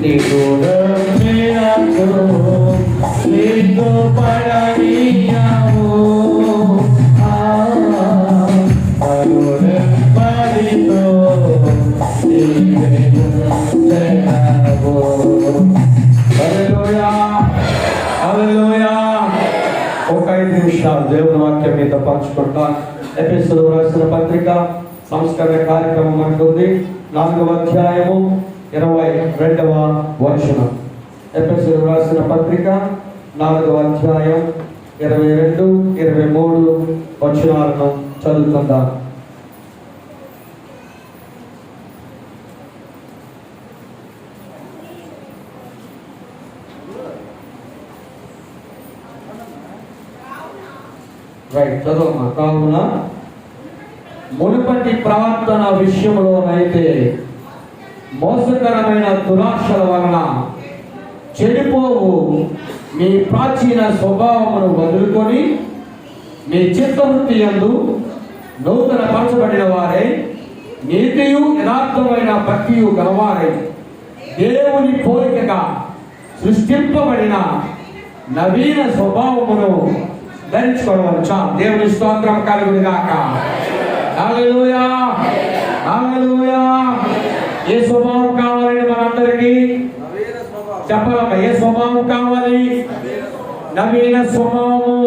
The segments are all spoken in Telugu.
నీ గుణమే నాకు నీకు పడనీయవు పడితో ఒక 5 నిమిషాలు దేవుని వాక్యం మీద పంచుకుంటా. ఎఫెసీయులకు రాసిన పత్రిక సంస్కరణ కార్యక్రమం అంటుంది 4వ అధ్యాయము 22వ వచనం. ఎఫెసీయులకు రాసిన పత్రిక 4వ అధ్యాయం 22, 23 వచనాలను చదువుకుందాం. చదువు. కావున మునుపటి ప్రవర్తన విషయంలోనైతే మోసకరమైన దురాశల వలన చెడిపోవు మీ ప్రాచీన స్వభావమును వదులుకొని మీ చిత్తవృత్తి యందు నూతన పరచబడిన వారై నీతియు యథార్థమైన భక్తియు గలవారై దేవుని పోలికగా సృష్టింపబడిన నవీన స్వభావమును ధరించుకోవచ్చు. దేవుని స్తోత్రం కలుగును గాక. హల్లెలూయా, హల్లెలూయా. ఏ స్వభావం కావాలండి మనందరికీ? చెప్పాలమ్మా, ఏ స్వభావం కావాలి? నవీన స్వభావము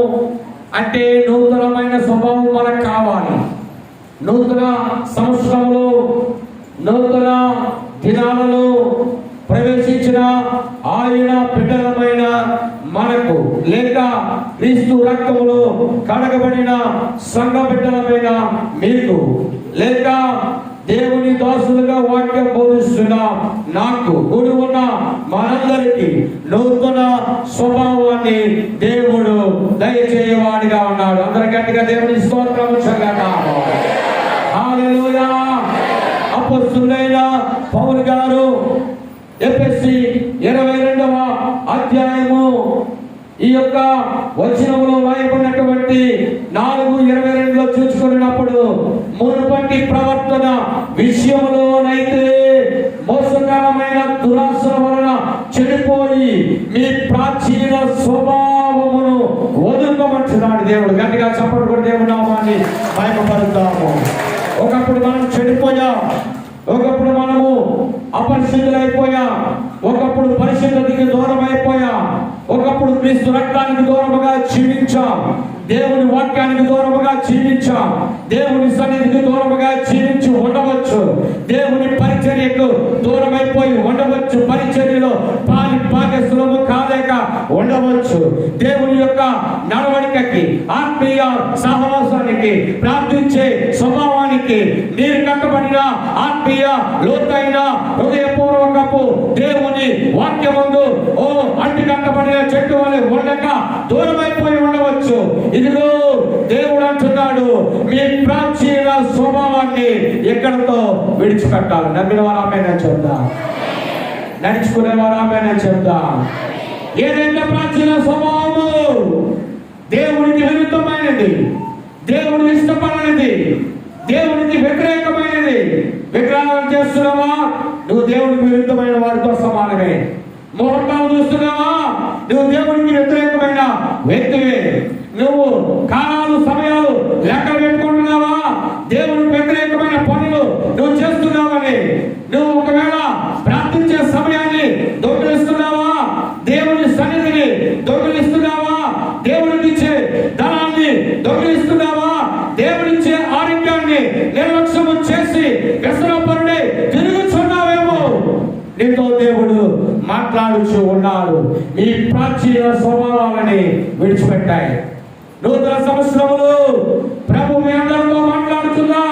అంటే నూతనమైన స్వభావం మనకు కావాలి. నూతన సంవత్సరంలో, నూతన దినాలలో ప్రవేశించిన ఆయన బిడ్డలమైన మనకు, లేక క్రీస్తు రక్తములో కడగబడిన సంఘ బిడ్డలమైన మీకు, లేక దేవుని దాసులుగా వాక్యం బోధిస్తున్న నాకు, కూడి ఉన్న మనందరికీ నూతన స్వభావాన్ని దేవుడు దయచేయవాడిగా ఉన్నాడు. అందరూ గట్టిగా దేవుని స్తోత్రము చెల్లిద్దాము. హల్లెలూయా. అపొస్తలుడైన పౌలు గారు ఎఫెసీ 22వ అధ్యాయము ఈ యొక్క వచనములో రాయబడినటువంటి 4:22లో చూసుకున్నప్పుడు మునుపటి ప్రవర్తన విషయంలోనైతే మోసకరమైన దురాశల వలన చెడిపోయి మీ ప్రాచీన స్వభావమును వదులుకోమంటున్నాడు దేవుడు. గట్టిగా చప్పట్లు కొట్టి దేవుని నామాన్ని మహిమపరుద్దాము. ఒకప్పుడు మనం చెడిపోయాం, ఒకప్పుడు మనము అపరిశుద్ధులైపోయాం, ఒకప్పుడు పరిశుద్ధతకి దూరం అయిపోయాం, ఒకప్పుడు క్రీస్తు రక్తానికి దూరముగా జీవించాం, దేవుని వాక్యానికి దూరముగా జీవించాం, దేవుని సన్నిధికి దూరముగా జీవించి ఉండవచ్చు, దేవుని పరిచర్యకు దూరమైపోయి ఉండవచ్చు, పరిచర్యలో భాగస్వాము కాలేక ఉండవచ్చు, దేవుని యొక్క నడవడికకి, ఆత్మీయ సహవాసానికి, ప్రార్థించే స్వభావానికి, నీరు కట్టబడిన ఆత్మీయ లోతైన హృదయపూర్వకపు దేవుని వాక్యమందు అంటి కట్టబడిన చెట్టు వలె ఉండక దూరమైపోయి ఉండవచ్చు. ఇదిగో దేవుడు అంటున్నాడు, మీ ప్రాచీన స్వభావాన్ని ఎక్కడితో విడిచిపెట్టాలి. నమ్మిన వారు ఆమేన్ చెప్తా, నడుచుకునే వారు ఆమేన్ చెప్తా. ఏదైతే ప్రాచీన స్వభావము దేవునికి విరుద్ధమైనది, దేవుడు ఇష్టపడనిది, దేవునికి వ్యతిరేకమైనది, విగ్రహాలు చేస్తున్నావా, నువ్వు దేవునికి విరుద్ధమైన వారితో సమానమే. ముహూర్తాలు చూస్తున్నావా, నువ్వు దేవునికి వ్యతిరేకమైన వ్యక్తివే. నువ్వు కాలాలు సమయాలు లెక్క పెట్టుకుంటున్నావా, దేవునికి వ్యతిరేకమైన పనులు నువ్వు చేస్తున్నావని. నువ్వు ఒకవేళ ప్రార్థించే సమయాన్ని దొంగిలిస్తున్నావా, దేవుని సన్నిధిని దొంగిలిస్తున్నావా, దేవునికి ఇచ్చే ధనాన్ని దొంగిలిస్తున్నావా, దేవునిచ్చే ఆరోగ్యాన్ని నిర్లక్ష్యము చేసి వ్యసనపరుడే తిరుగుచున్నావేమో. నీతో దేవుడు మాట్లాడుచూ ఉన్నాడు. ఈ ప్రాచీన స్వభావాలని విడిచిపెట్టాయి. నూతన సంవత్సరములు ప్రభు మీ అందరితో మాట్లాడుతున్నా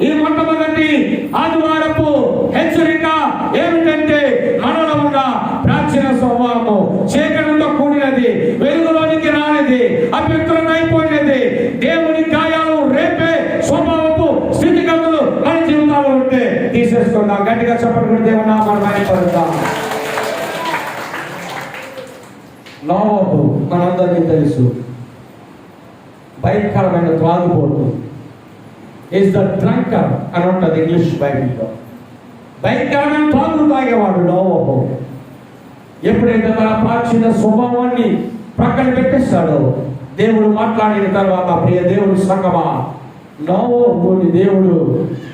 ఈ మొట్టమొదటి ఆదివారపు హెచ్చరిక ఏమిటంటే, మనలో ఉన్న ప్రాచీన స్వభావము చీకటితో కూడినది, వెలుగులోనికి రానిది, అపవిత్రత అయిపోయినది, దేవుని గాయాలు రేపే స్వభావపు స్థితిగతులు మన జీవితాలు ఉంటే తీసేసుకుందాం. గట్టిగా చెప్పకుండా దేవుని నామాన్ని మహిమపరుద్దాం. నోవహు మనందరికీ తెలుసు, భయంకరమైన త్రాగుబోతు, ఈజ్ ద డ్రంకర్ అని ఉంటుంది ఇంగ్లీష్ బైబిల్లో. భయంకరమైన తాగుడు తాగేవాడు నోవహు. ఎప్పుడైతే తన ప్రాచీన స్వభావాన్ని ప్రక్కన పెట్టేస్తాడో దేవుడు మాట్లాడిన తర్వాత, ప్రియ దేవుడి సంగమా, నోవహుని దేవుడు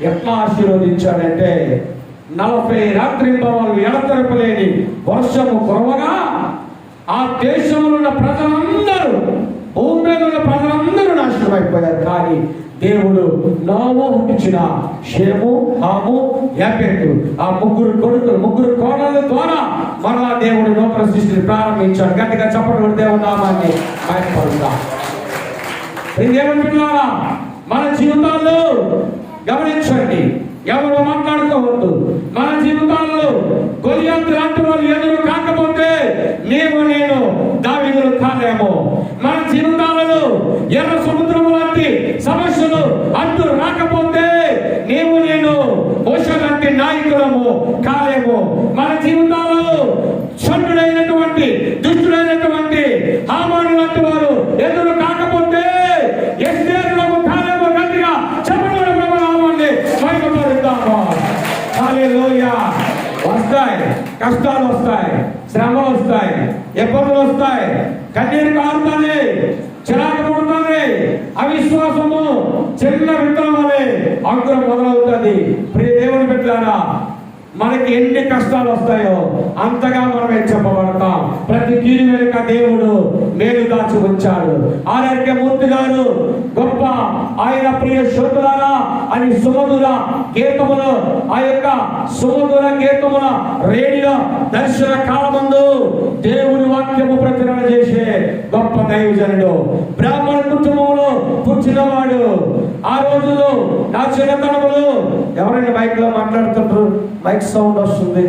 ఎట్లా ఆశీర్వదించాడంటే 40 రాత్రింబవళ్ళు ఎడతెరపలేని వర్షము కురవగా ఆ దేశంలో ఉన్న ప్రజలందరూ, భూమి మీద ఉన్న ప్రజలందరూ నాశనం అయిపోయారు. కానీ దేవుడు నోవహుకు ఇచ్చిన షేము, హాము, యాపెతు ఆ ముగ్గురు కోడల ద్వారా మరలా దేవుడు నూతన సృష్టిని ప్రారంభించాడు. గట్టిగా చెప్పడం దేవుడు నామాన్ని బయటపడుతాం. ఏమంటున్నారా? మన జీవితాల్లో గమనించండి, ఎవరు మాట్లాడుకోవద్దు. మన జీవితాల్లో గొలియాతు లాంటి వాళ్ళు ఎదురు కాకపోతే నేను దావీదులు కాలేము. మన జీవితాలలో ఎర్ర సముద్రం లాంటి సమస్యలు అడ్డు రాకపోతే నేను మోషే లాంటి నాయకులము కాలేము. మన జీవితాల్లో షండుడైనటువంటి దుష్టుడైనటువంటి హామాను లాంటి వారు ఎదురు కాకపోతే ఎస్తేరులకు కాలేము. గట్టిగా చెప్పడం నామాన్ని మహిమపరుద్దాము. హల్లెలూయా. వస్తాయి, కష్టాలు వస్తాయి, శ్రమలు వస్తాయి, ఇబ్బందులు వస్తాయి, కన్నీరు కారుతుంది, చిరాకు పుడుతుంది, అవిశ్వాసము చిన్న విత్తనం వలె అంకురం మొదలవుతుంది. ప్రియ దేవుని బిడ్డలారా, మనకి ఎన్ని కష్టాలు వస్తాయో అంతగా మనమే చెప్పబడతాం. ప్రతి కీడు వెనుక దేవుడు మేలు దాచి ఉంచాడు. ఆర్ఆర్కే మూర్తి గారు గొప్ప ఆయన ప్రియ శ్రోతలారా అని సుమధుర గీతములు, ఆ యొక్క సుమధుర గీతముల రేడియో దర్శన కాలమందు దేవుని వాక్యము ప్రచురణ చేసే గొప్ప దైవజనుడు, బ్రాహ్మణ కుటుంబంలో పుట్టినవాడు. ఆ రోజులో నా చిన్నతనములు, ఎవరైనా మైక్ లో మాట్లాడుతుంటారు, మైక్ సౌండ్ వస్తుంది,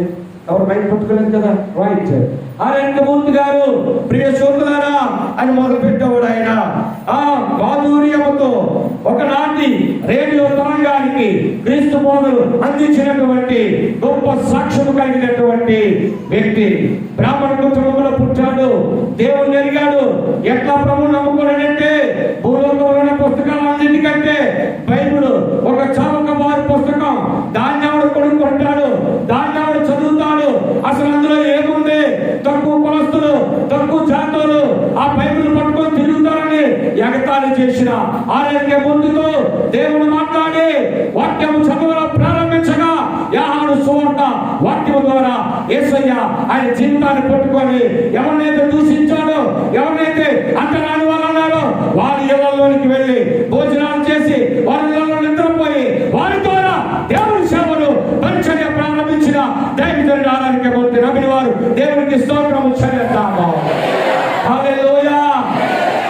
ఎవరు మైక్ పట్టుకోలేదు కదా, రైట్. ఆర్ఆర్కే మూర్తి గారు ప్రియ శ్రోతలారా అని మొదలు పెట్టేవాడు. ఆయన ఆ మాధుర్యముతో ఒకనాటి రేడియో తరంగానికి క్రీస్తు బోధలు అందించినటువంటి గొప్ప సాక్ష్యము కలిగినటువంటి వ్యక్తి. బ్రాహ్మణ కుటుంబంలో పుట్టాడు, దేవుని ఎరిగాడు. ఎట్లా ప్రభువుని నమ్ముకోలేదంటే భూలోకంలో ఉన్న పుస్తకాలు అన్నిటికంటే బైబిల్ ఒక చావక వారి పుస్తకం. దాన్ని ఆవిడ కొనుక్కుంటాడు, దాన్ని ఆవిడ చదువుతాడు. అసలు అందులో ఏముంది? తక్కువ కులస్తులు, తక్కువ జాతులు ఆ బైబిల్ పట్టుకొని తిరుగుతారని ఎగతాళి చేసిన ఆర్ఆర్కే మూర్తితో దేవుడు మాట్లాడి వాక్యము చదవడం ప్రారంభించగా యోహాను సువార్త వాక్యము ద్వారా యేసయ్య ఆయన జీవితాన్ని పట్టుకొని ఎవరినైతే దూషించాడో, ఎవరినైతే అంటరాని వాళ్ళు అన్నారో వారి ఇళ్లలోనికి వెళ్ళి భోజనాలు చేసి వారి ఇళ్లలో నిద్రపోయి వారి ద్వారా దేవుని సేవను పరిచర్య ప్రారంభించిన దైవజనుడు ఆర్ఆర్కే మూర్తి నమ్మిన వారు దేవునికి స్తోత్రము చెల్లిద్దాము. హల్లెలూయా.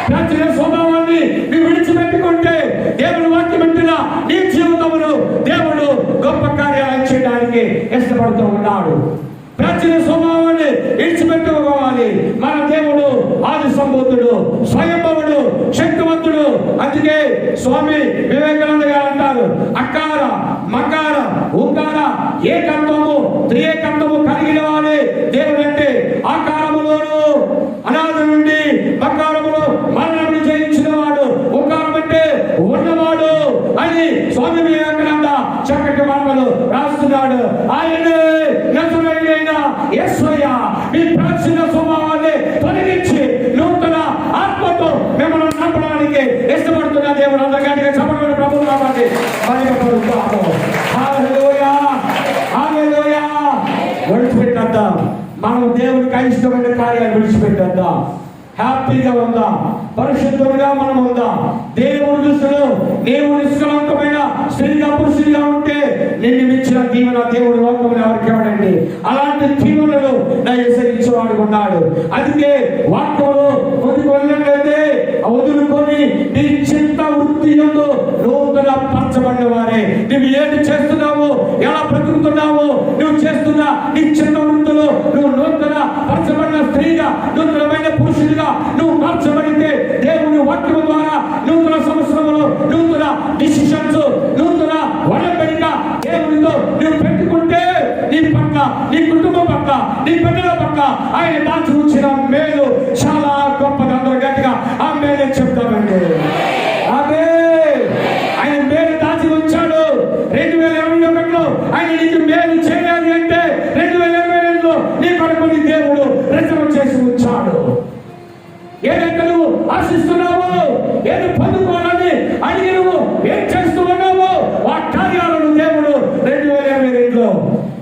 ప్రాచీన స్వభావాన్ని నీవు విడిచిపెట్టుకుంటే దేవుని వాక్యం వింటున్న నీ జీవితమును దేవుడు గొప్ప కార్యాలు చేయడానికి ఇష్టపడుతూ ఉన్నాడు. ప్రాచీన స్వభావాన్ని విడిచిపెట్టుకోవాలి. మన దేవుడు ఆది సంబోధుడు, స్వయంభవుడు, శక్తివంతుడు. అందుకే స్వామి వివేకానంద గారు అంటారు, అకార మకార ఉకార ఏకత్వము త్రియేకత్వము కలిగిన వాడే దేవుడు. అంటే ఆకారములోను అనాది నుండి మకారములో మరణమును జయించిన వాడు, ఉకారం అంటే ఉన్నవాడు అని స్వామి వివేకానంద చక్కటి మాటలు రాస్తున్నాడు. ఆయనే నజరేయుడైన యేసయ్య మీ ప్రాచీన స్వభావాన్ని తొలగించి నూతన ఆత్మతో మిమ్మల్ని నమ్మడానికి ఇష్టపడుతున్న దేవుడు. అందరికంటే చెప్పబడిన ప్రభువు కాబట్టి మహిమపరుస్తాము. హల్లెలూయా, హల్లెలూయా. విడిచిపెట్టేద్దాం, మనం దేవునికి అయిష్టమైన కార్యాలు విడిచిపెట్టేద్దాం. హ్యాపీగా ఉందాం, పరిశుద్ధులుగా మనం ఉందాం. దేవుని దృష్టిలో నీవు నిష్కలంకమైన స్త్రీగా పురుషుడిగా ఉంటే నిన్ను ఇచ్చిన దీవెన దేవుడు లోకంలో ఎవరికి ఇవ్వడండి. అలాంటి దీవెనలు నా యేసయ్య ఉన్నాడు. అందుకే వాక్యంలో ముందుకు వెళ్ళినట్లయితే వదులుకొని నీ చింత వృత్తి యందు నూతన పరచబడిన వారే. నువ్వు ఏంటి చేస్తున్నావు, ఎలా బ్రతుకుతున్నావు, నువ్వు చేస్తున్న నీ చింత వృత్తులు నువ్వు నూతన పరచబడిన స్త్రీగా, నూతనమైన పురుషుడిగా నువ్వు మార్చబడితే దేవుని వాక్యం ద్వారా నూతన సంవత్సరంలో నూతన డిసిషన్స్, నూతన వడబడిక దేవునితో నువ్వు పెట్టుకుంటే నీ పట్ల, నీ కుటుంబం పట్ల, నీ బిడ్డల పట్ల ఆయన దాచి ఉంచిన మేలు చాలా గొప్పది. అందరూ గట్టిగా ఆ మేలు చెప్తామండి. అదే ఆయన మేలు దాచి ఉంచాడు. 2021లో ఆయన నీకు మేలు చేయ పరలోకమని దేవుడు రిజర్వ్ చేసి ఉంచాడు. ఏదైతే నువ్వు ఆశిస్తున్నావో, ఏది పొందుకోవాలని అడిగి నువ్వు ఏం చేస్తూ ఉన్నావో ఆ కార్యాలను దేవుడు 2022లో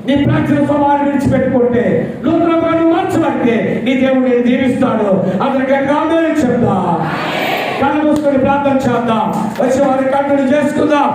నీ ప్రాచీన స్వభావాన్ని విడిచిపెట్టుకుంటే నూతనంగా నువ్వు మార్చడానికి నీ దేవుడు నేను దీవిస్తాడు. అందరికీ చెప్తా, కళ్ళు మూసుకొని ప్రార్థన చేద్దాం, వచ్చే వారి కంటిన్యూ చేసుకుందాం.